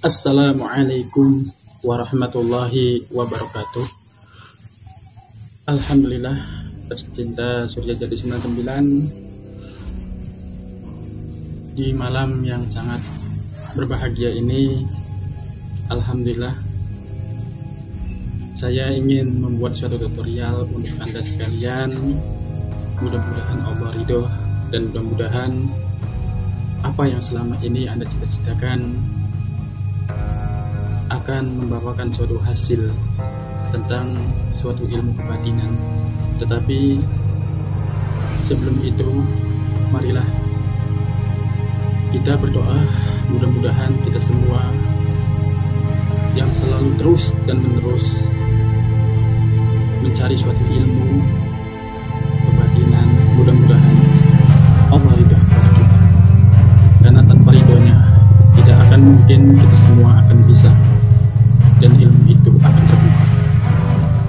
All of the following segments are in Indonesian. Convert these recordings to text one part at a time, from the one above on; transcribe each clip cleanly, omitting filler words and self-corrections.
Assalamualaikum warahmatullahi wabarakatuh. Alhamdulillah, tercinta Surya Jadi 99, di malam yang sangat berbahagia ini, alhamdulillah saya ingin membuat suatu tutorial untuk Anda sekalian. Mudah-mudahan Allah ridho dan mudah-mudahan apa yang selama ini Anda cita-citakan akan membawakan suatu hasil tentang suatu ilmu kebatinan. Tetapi sebelum itu, marilah kita berdoa, mudah-mudahan kita semua yang selalu terus dan menerus mencari suatu ilmu kebatinan, mudah-mudahan Allah ridho kepada kita, karena tanpa ridhonya tidak akan mungkin kita semua akan bisa dan ilmu itu akan terbuka.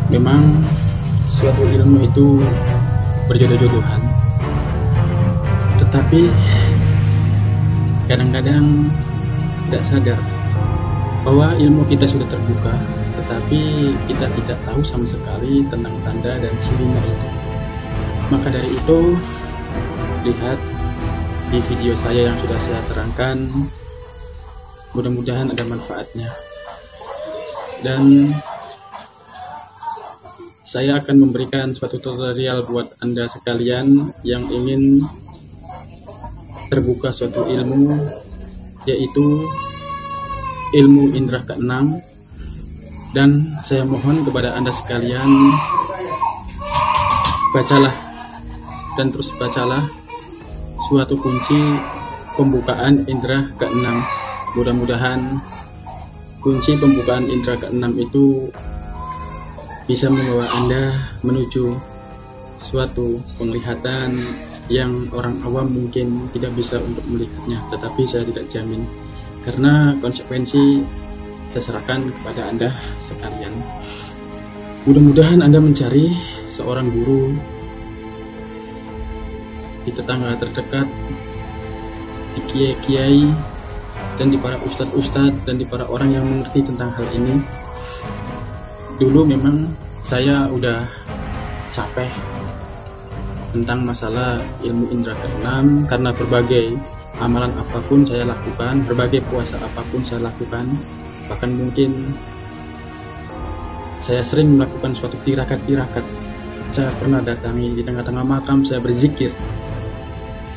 Memang suatu ilmu itu berjodoh-jodohan, tetapi kadang-kadang tidak sadar bahwa ilmu kita sudah terbuka, tetapi kita tidak tahu sama sekali tentang tanda dan cirinya itu. Maka dari itu, lihat di video saya yang sudah saya terangkan, mudah-mudahan ada manfaatnya. Dan saya akan memberikan suatu tutorial buat Anda sekalian yang ingin terbuka suatu ilmu, yaitu ilmu indera keenam. Dan saya mohon kepada Anda sekalian, bacalah dan terus bacalah suatu kunci pembukaan indera keenam. Mudah-mudahan kunci pembukaan indera keenam itu bisa membawa Anda menuju suatu penglihatan yang orang awam mungkin tidak bisa untuk melihatnya, tetapi saya tidak jamin, karena konsekuensi saya serahkan kepada Anda sekalian. Mudah-mudahan Anda mencari seorang guru di tetangga terdekat, di kiai-kiai, dan di para ustadz-ustadz, dan di para orang yang mengerti tentang hal ini. Dulu memang saya udah capek tentang masalah ilmu indera keenam, karena berbagai amalan apapun saya lakukan, berbagai puasa apapun saya lakukan, bahkan mungkin saya sering melakukan suatu tirakat-tirakat. Saya pernah datangi di tengah-tengah makam, saya berzikir,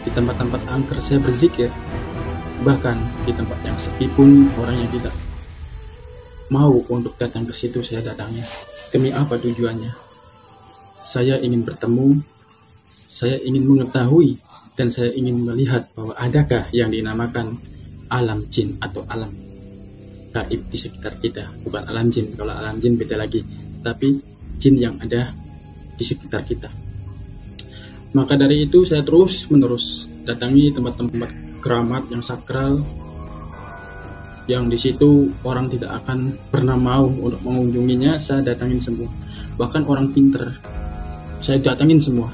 di tempat-tempat angker saya berzikir, bahkan di tempat yang sepi pun orang yang tidak mau untuk datang ke situ saya datangi. Demi apa tujuannya? Saya ingin bertemu, saya ingin mengetahui, dan saya ingin melihat bahwa adakah yang dinamakan alam jin atau alam gaib di sekitar kita. Bukan alam jin, kalau alam jin beda lagi, tapi jin yang ada di sekitar kita. Maka dari itu saya terus menerus datangi tempat-tempat keramat yang sakral, yang di situ orang tidak akan pernah mau untuk mengunjunginya. Saya datangin semua, bahkan orang pinter saya datangin semua.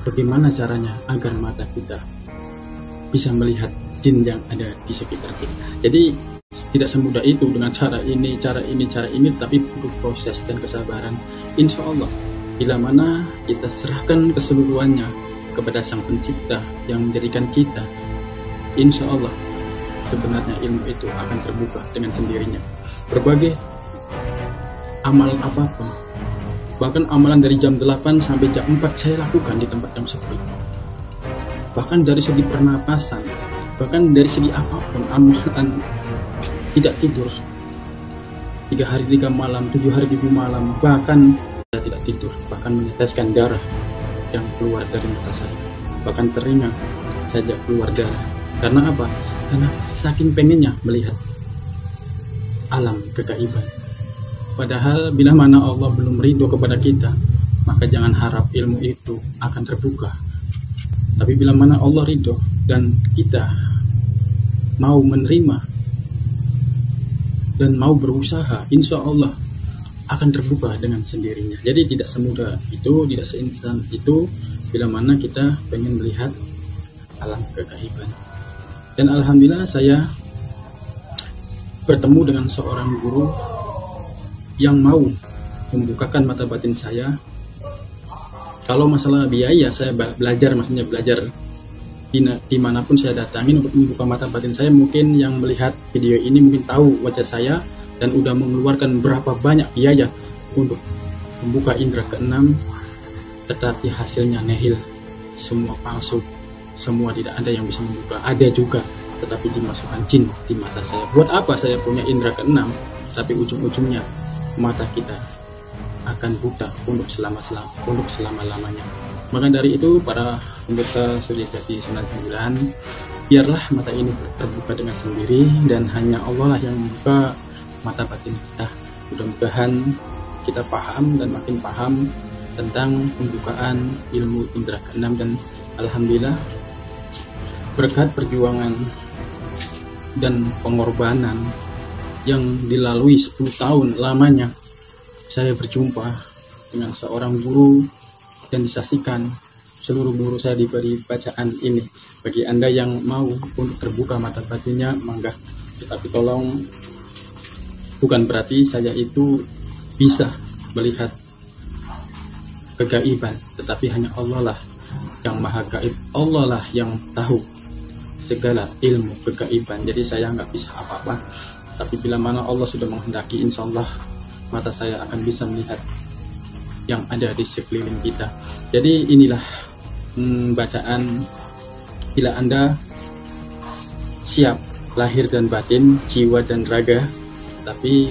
Bagaimana caranya agar mata kita bisa melihat jin yang ada di sekitar kita? Jadi tidak semudah itu dengan cara ini, tapi butuh proses dan kesabaran. Insya Allah, bila mana kita serahkan keseluruhannya kepada Sang Pencipta yang menjadikan kita, insya Allah sebenarnya ilmu itu akan terbuka dengan sendirinya. Berbagai amalan apapun, bahkan amalan dari jam 8 sampai jam 4 saya lakukan di tempat yang sepi. Bahkan dari segi pernapasan, bahkan dari segi apapun, amalan tidak tidur 3 hari 3 malam, 7 hari 7 malam, bahkan saya tidak tidur, bahkan meneteskan darah yang keluar dari mata saya, bahkan telinga saja keluar darah. Karena apa? Karena saking pengennya melihat alam kegaiban. Padahal bila mana Allah belum ridho kepada kita, maka jangan harap ilmu itu akan terbuka. Tapi bila mana Allah ridho dan kita mau menerima dan mau berusaha, insya Allah akan terbuka dengan sendirinya. Jadi tidak semudah itu, tidak seinstan itu bila mana kita pengen melihat alam kegaiban. Dan alhamdulillah saya bertemu dengan seorang guru yang mau membukakan mata batin saya. Kalau masalah biaya, saya belajar, maksudnya belajar dimanapun saya datangin untuk membuka mata batin saya. Mungkin yang melihat video ini mungkin tahu wajah saya dan udah mengeluarkan berapa banyak biaya untuk membuka indera keenam, tetapi hasilnya nihil, semua palsu, semua tidak ada yang bisa membuka. Ada juga, tetapi dimasukkan jin di mata saya. Buat apa saya punya indera keenam, tapi ujung-ujungnya mata kita akan buta untuk selama-lamanya. Maka dari itu, para pemirsa Suryajadi 99, biarlah mata ini terbuka dengan sendiri, dan hanya Allah lah yang membuka mata batin kita. Mudah-mudahan kita paham dan makin paham tentang pembukaan ilmu indera keenam, dan alhamdulillah berkat perjuangan dan pengorbanan yang dilalui 10 tahun lamanya, saya berjumpa dengan seorang guru dan disaksikan seluruh guru saya diberi bacaan ini. Bagi Anda yang mau untuk terbuka mata batinnya, mangga. Tetapi tolong, bukan berarti saya itu bisa melihat kegaiban, tetapi hanya Allah lah yang maha gaib. Allah lah yang tahu segala ilmu kegaiban. Jadi saya nggak bisa apa-apa. Tapi bila mana Allah sudah menghendaki, insya Allah mata saya akan bisa melihat yang ada di sekeliling kita. Jadi inilah bacaan. Bila Anda siap lahir dan batin, jiwa dan raga, tapi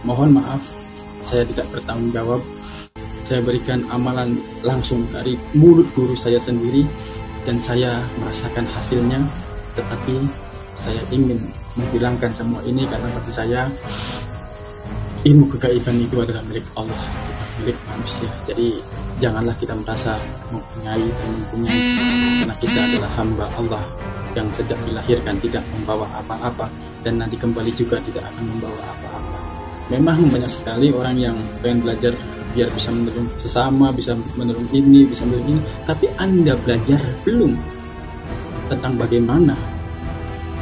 mohon maaf, saya tidak bertanggung jawab. Saya berikan amalan langsung dari mulut guru saya sendiri, dan saya merasakan hasilnya. Tetapi saya ingin menghilangkan semua ini, karena bagi saya ilmu kegaiban itu adalah milik Allah, bukan milik manusia. Jadi janganlah kita merasa mempunyai, karena kita adalah hamba Allah yang sejak dilahirkan tidak membawa apa-apa, dan nanti kembali juga tidak akan membawa apa-apa. Memang banyak sekali orang yang pengen belajar biar bisa menolong sesama, bisa menolong ini, bisa menolong ini, tapi Anda belajar belum tentang bagaimana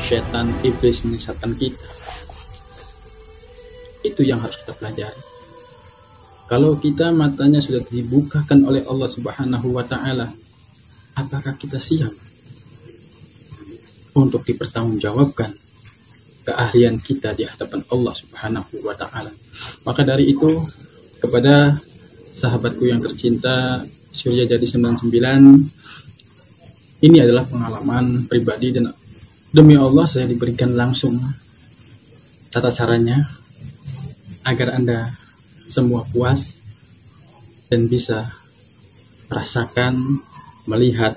setan, iblis menyesatkan kita. Itu yang harus kita pelajari. Kalau kita matanya sudah dibukakan oleh Allah Subhanahu wa Ta'ala, apakah kita siap untuk dipertanggungjawabkan keahlian kita di hadapan Allah Subhanahu wa Ta'ala? Maka dari itu, kepada sahabatku yang tercinta Suryajadi 99, ini adalah pengalaman pribadi, dan demi Allah saya diberikan langsung tata caranya agar Anda semua puas dan bisa merasakan, melihat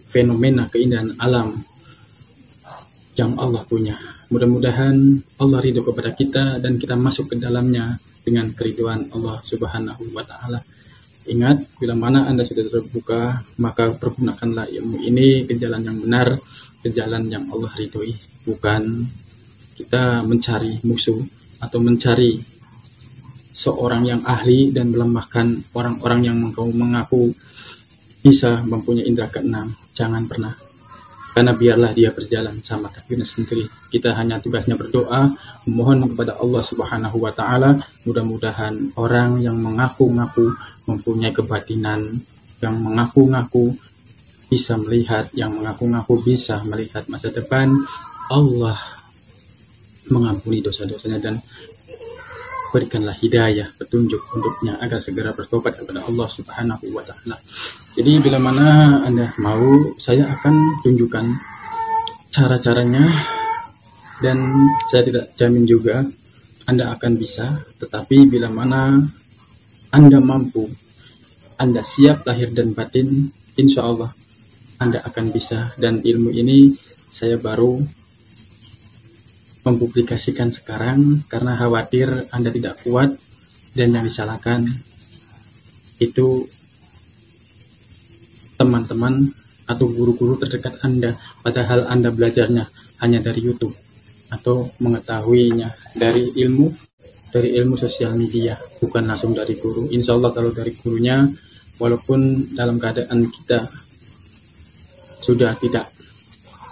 fenomena keindahan alam yang Allah punya. Mudah-mudahan Allah ridho kepada kita dan kita masuk ke dalamnya dengan keridhaan Allah Subhanahu wa Ta'ala. Ingat, bila mana Anda sudah terbuka, maka pergunakanlah ilmu ini ke jalan yang benar, ke jalan yang Allah ridhoi. Bukan kita mencari musuh atau mencari seorang yang ahli dan melemahkan orang-orang yang mengaku bisa mempunyai indera keenam. Jangan pernah. Karena biarlah dia berjalan sama takdirnya sendiri. Kita hanya tugasnya berdoa, memohon kepada Allah Subhanahu wa Ta'ala. Mudah-mudahan orang yang mengaku-ngaku mempunyai kebatinan, yang mengaku-ngaku bisa melihat, yang mengaku-ngaku bisa melihat masa depan, Allah mengampuni dosa-dosanya dan berikanlah hidayah, petunjuk untuknya agar segera bertobat kepada Allah Subhanahu wa Ta'ala. Jadi bila mana Anda mau, saya akan tunjukkan cara-caranya, dan saya tidak jamin juga Anda akan bisa. Tetapi bila mana Anda mampu, Anda siap lahir dan batin, insya Allah Anda akan bisa. Dan ilmu ini saya baru mempublikasikan sekarang karena khawatir Anda tidak kuat dan yang disalahkan itu teman-teman atau guru-guru terdekat Anda, padahal Anda belajarnya hanya dari YouTube atau mengetahuinya dari ilmu sosial media, bukan langsung dari guru. Insya Allah kalau dari gurunya, walaupun dalam keadaan kita sudah tidak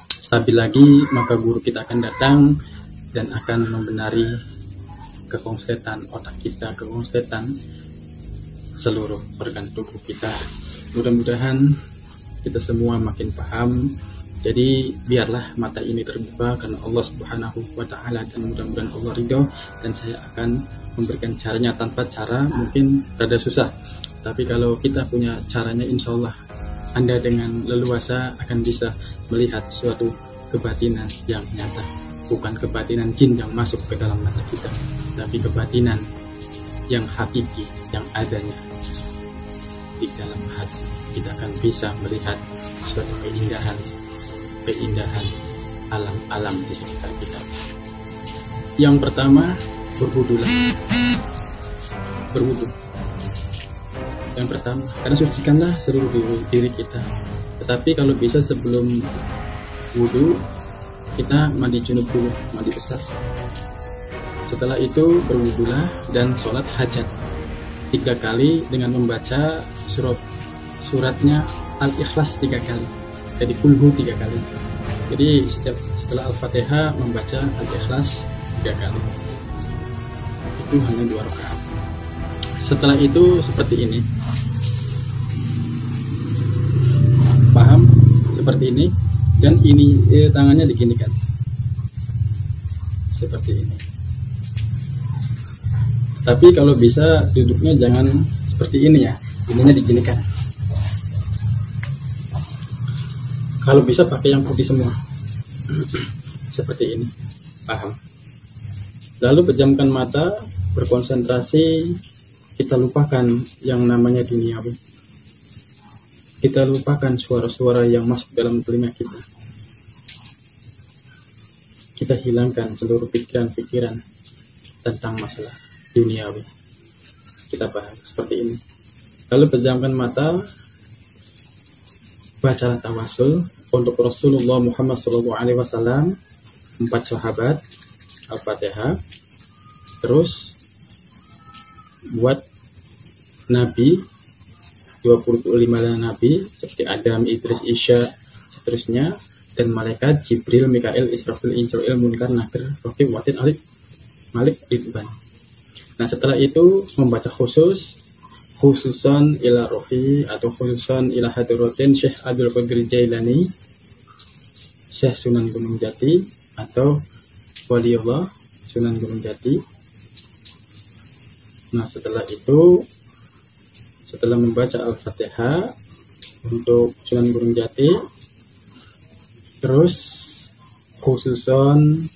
stabil lagi, maka guru kita akan datang dan akan membenari kekonsletan otak kita, kekonsletan seluruh organ tubuh kita. Mudah-mudahan kita semua makin paham. Jadi biarlah mata ini terbuka karena Allah Subhanahu wa Ta'ala, dan mudah-mudahan Allah ridho. Dan saya akan memberikan caranya. Tanpa cara mungkin rada susah, tapi kalau kita punya caranya, insya Allah Anda dengan leluasa akan bisa melihat suatu kebatinan yang nyata. Bukan kebatinan jin yang masuk ke dalam mata kita, tapi kebatinan yang hakiki, yang adanya di dalam hati. Kita akan bisa melihat suatu keindahan alam-alam di sekitar kita. Yang pertama, berwudulah. Berwudu. Yang pertama, karena sucikanlah seluruh diri kita. Tetapi kalau bisa sebelum wudu, kita mandi junub dulu, mandi besar. Setelah itu berwudulah dan sholat hajat 3 kali dengan membaca suratnya Al-Ikhlas 3 kali. Jadi kulhu 3 kali. Jadi setelah Al-Fatihah membaca Al-Ikhlas 3 kali. Itu hanya 2 rakaat. Setelah itu seperti ini. Paham? Seperti ini. Dan ini tangannya diginikan. Seperti ini. Tapi kalau bisa duduknya jangan seperti ini ya. Ininya diginikan. Kalau bisa pakai yang putih semua. Seperti ini. Paham? Lalu pejamkan mata, berkonsentrasi, kita lupakan yang namanya duniawi. Kita lupakan suara-suara yang masuk dalam telinga kita. Kita hilangkan seluruh pikiran-pikiran tentang masalah duniawi. Kita paham seperti ini. Lalu pejamkan mata, bacalah tawasul untuk Rasulullah Muhammad SAW, 4 sahabat, Al-Fatihah. Terus buat Nabi, 25 Nabi seperti Adam, Idris, Isya, seterusnya, dan malaikat Jibril, Mikail, Israfil, Israel, Munkar, Nakir, Raqib, Watid, Alif, Malik, Ridwan. Nah setelah itu membaca khususan ila rohi atau khususan ila hadrotin Syekh Abdul Qadir Jailani, Syekh Sunan Gunung Jati, atau Waliullah Sunan Gunung Jati. Nah setelah itu, setelah membaca Al-Fatihah untuk Sunan Gunung Jati, terus khususon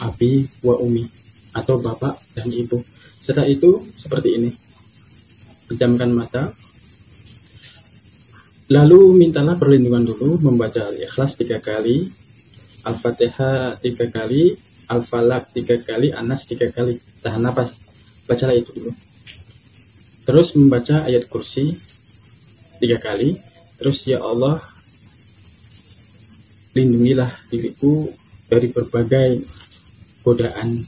Abi wa Umi atau bapak dan ibu. Setelah itu seperti ini, pejamkan mata, lalu mintalah perlindungan dulu, membaca Al-Ikhlas 3 kali, Al-Fatihah 3 kali, Al-Falaq 3 kali, Anas 3 kali. Tahan nafas, bacalah itu dulu. Terus membaca ayat kursi 3 kali. Terus ya Allah, lindungilah diriku dari berbagai godaan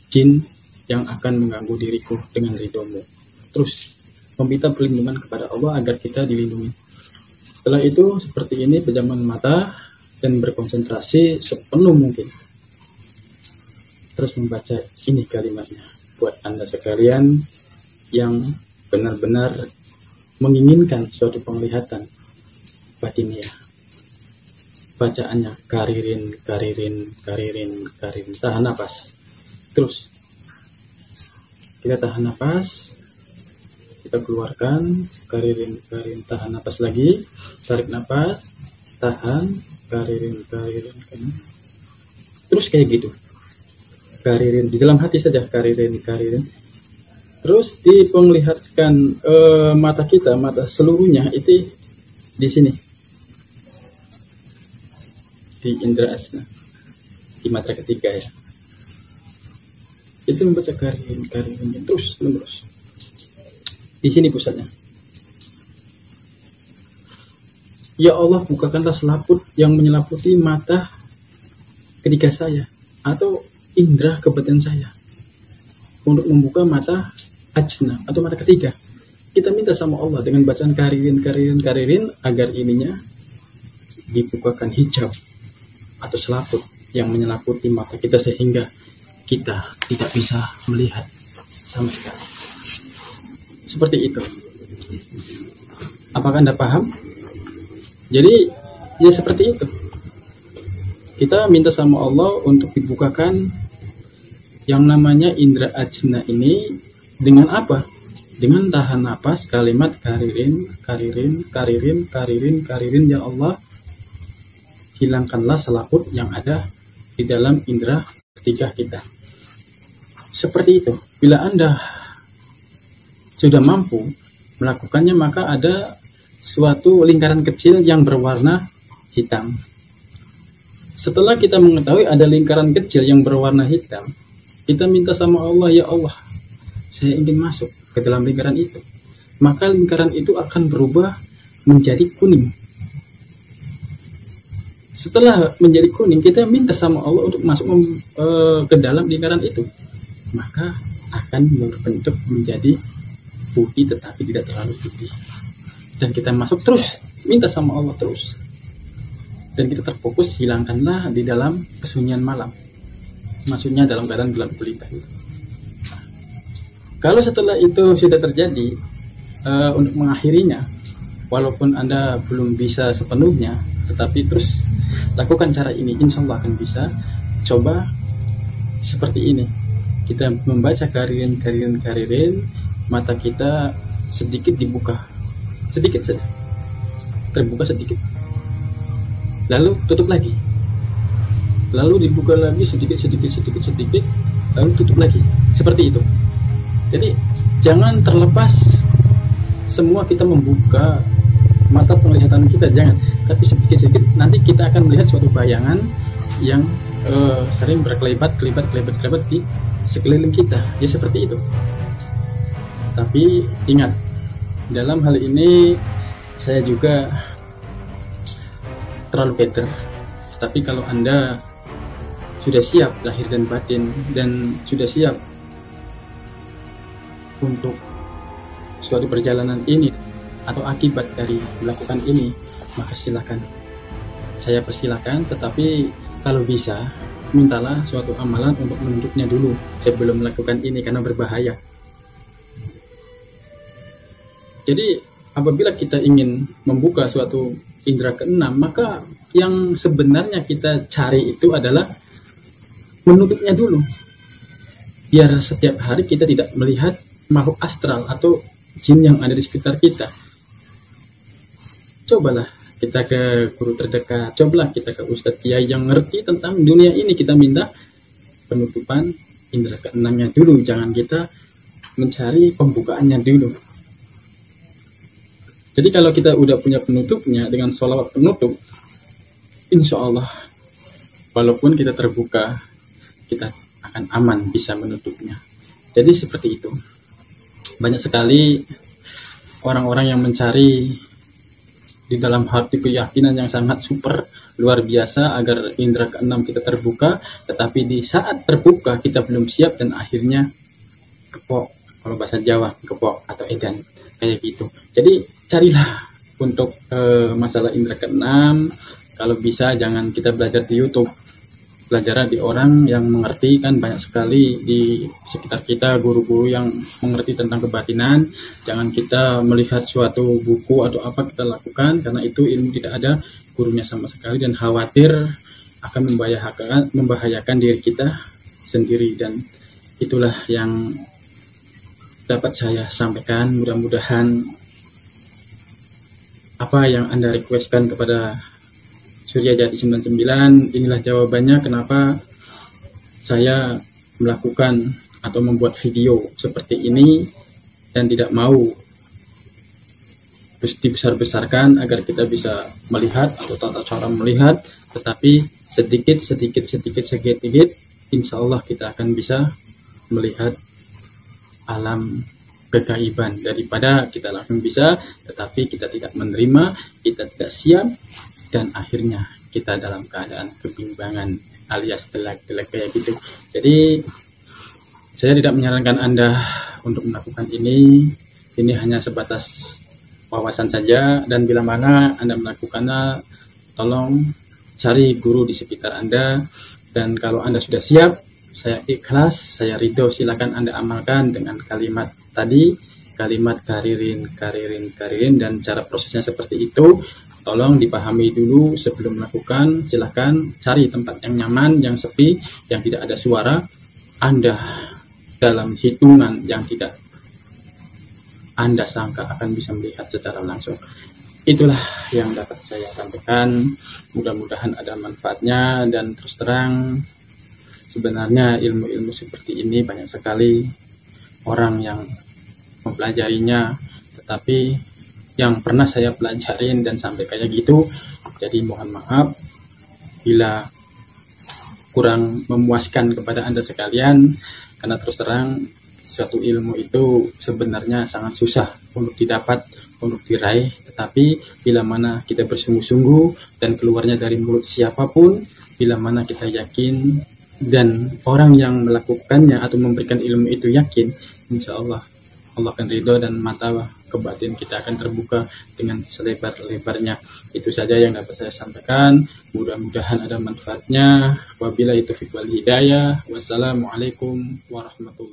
jin yang akan mengganggu diriku dengan ridhomu. Terus meminta perlindungan kepada Allah agar kita dilindungi. Setelah itu seperti ini, pejamkan mata dan berkonsentrasi sepenuh mungkin. Terus membaca ini kalimatnya buat Anda sekalian yang benar-benar menginginkan suatu penglihatan batiniah. Bacaannya karirin, karirin, karirin, karirin. Tahan nafas. Terus kita tahan nafas, kita keluarkan, karirin, karirin, tahan nafas lagi, tarik nafas, tahan, karirin, karirin, karirin. Terus kayak gitu, karirin di dalam hati saja, karirin, karirin. Terus dipenglihatkan mata kita, mata seluruhnya itu di sini, di indera asna, di mata ketiga ya. Itu membaca karirin, karirin, terus menerus. Di sini pusatnya. Ya Allah, bukakanlah selaput yang menyelaputi mata ketiga saya atau indera kebatinan saya untuk membuka mata ajna atau mata ketiga. Kita minta sama Allah dengan bacaan karirin, karirin, karirin agar ininya dibukakan hijab atau selaput yang menyelaputi mata kita sehingga kita tidak bisa melihat sama sekali. Seperti itu. Apakah Anda paham? Jadi ya seperti itu. Kita minta sama Allah untuk dibukakan yang namanya indera ajna ini dengan apa? Dengan tahan napas, kalimat karirin, karirin, karirin, karirin, karirin. Ya Allah, hilangkanlah selaput yang ada di dalam indera ketiga kita. Seperti itu. Bila Anda sudah mampu melakukannya, maka ada suatu lingkaran kecil yang berwarna hitam. Setelah kita mengetahui ada lingkaran kecil yang berwarna hitam, kita minta sama Allah, ya Allah, saya ingin masuk ke dalam lingkaran itu. Maka lingkaran itu akan berubah menjadi kuning. Setelah menjadi kuning, kita minta sama Allah untuk masuk ke dalam lingkaran itu. Maka akan berbentuk menjadi putih tetapi tidak terlalu putih. Dan kita masuk terus, minta sama Allah terus. Dan kita terfokus, hilangkanlah di dalam kesunyian malam. Maksudnya dalam keadaan gelap gulita. Kalau setelah itu sudah terjadi, untuk mengakhirinya, walaupun Anda belum bisa sepenuhnya, tetapi terus lakukan cara ini, insya Allah akan bisa. Coba seperti ini. Kita membaca karirin, karirin, karirin, mata kita sedikit dibuka, sedikit saja, terbuka sedikit, lalu tutup lagi, lalu dibuka lagi sedikit, sedikit, sedikit, sedikit, lalu tutup lagi, seperti itu. Jadi jangan terlepas semua kita membuka mata penglihatan kita, jangan, tapi sedikit-sedikit. Nanti kita akan melihat suatu bayangan yang sering berkelebat, kelebat di sekeliling kita, ya seperti itu. Tapi ingat, dalam hal ini saya juga terlalu better. Tapi kalau Anda sudah siap lahir dan batin dan sudah siap untuk suatu perjalanan ini atau akibat dari melakukan ini, maka silakan. Saya persilakan, tetapi kalau bisa mintalah suatu amalan untuk menunjuknya dulu sebelum melakukan ini karena berbahaya. Jadi apabila kita ingin membuka suatu indera keenam, maka yang sebenarnya kita cari itu adalah menutupnya dulu. Biar setiap hari kita tidak melihat makhluk astral atau jin yang ada di sekitar kita. Cobalah kita ke guru terdekat, cobalah kita ke ustadz kiai yang ngerti tentang dunia ini. Kita minta penutupan indera keenamnya dulu, jangan kita mencari pembukaannya dulu. Jadi kalau kita udah punya penutupnya dengan sholawat penutup, insya Allah walaupun kita terbuka, kita akan aman bisa menutupnya. Jadi seperti itu. Banyak sekali orang-orang yang mencari di dalam hati keyakinan yang sangat super luar biasa agar indera keenam kita terbuka, tetapi di saat terbuka kita belum siap dan akhirnya kepok, kalau bahasa Jawa kepok atau edan kayak gitu. Jadi carilah untuk masalah indera keenam, kalau bisa jangan kita belajar di YouTube, belajar di orang yang mengerti. Kan banyak sekali di sekitar kita guru-guru yang mengerti tentang kebatinan. Jangan kita melihat suatu buku atau apa kita lakukan, karena itu ilmu tidak ada gurunya sama sekali dan khawatir akan membahayakan diri kita sendiri. Dan itulah yang dapat saya sampaikan. Mudah-mudahan apa yang Anda requestkan kepada Surya Jati 99, inilah jawabannya kenapa saya melakukan atau membuat video seperti ini dan tidak mau dibesar-besarkan agar kita bisa melihat atau tata cara melihat, tetapi sedikit, insya Allah kita akan bisa melihat alam kegaiban daripada kita langsung bisa, tetapi kita tidak menerima, kita tidak siap, dan akhirnya kita dalam keadaan kebimbangan alias telak-telak kayak gitu. Jadi saya tidak menyarankan Anda untuk melakukan ini hanya sebatas wawasan saja, dan bila mana Anda melakukannya tolong cari guru di sekitar Anda. Dan kalau Anda sudah siap, saya ikhlas, saya ridho, silakan Anda amalkan dengan kalimat tadi, kalimat karirin, dan cara prosesnya seperti itu. Tolong dipahami dulu sebelum melakukan. Silakan cari tempat yang nyaman, yang sepi, yang tidak ada suara. Anda dalam hitungan yang tidak Anda sangka akan bisa melihat secara langsung. Itulah yang dapat saya sampaikan. Mudah-mudahan ada manfaatnya, dan terus terang sebenarnya ilmu-ilmu seperti ini banyak sekali orang yang mempelajarinya, tetapi yang pernah saya pelajarin dan sampai kayak gitu. Jadi mohon maaf bila kurang memuaskan kepada Anda sekalian, karena terus terang suatu ilmu itu sebenarnya sangat susah untuk didapat, untuk diraih. Tetapi bila mana kita bersungguh-sungguh dan keluarnya dari mulut siapapun, bila mana kita yakin dan orang yang melakukannya atau memberikan ilmu itu yakin, insya Allah Allah akan ridho dan mata kebatin kita akan terbuka dengan selebar-lebarnya. Itu saja yang dapat saya sampaikan. Mudah-mudahan ada manfaatnya. Wabillahi taufiq wal hidayah. Wassalamualaikum warahmatullahi wabarakatuh.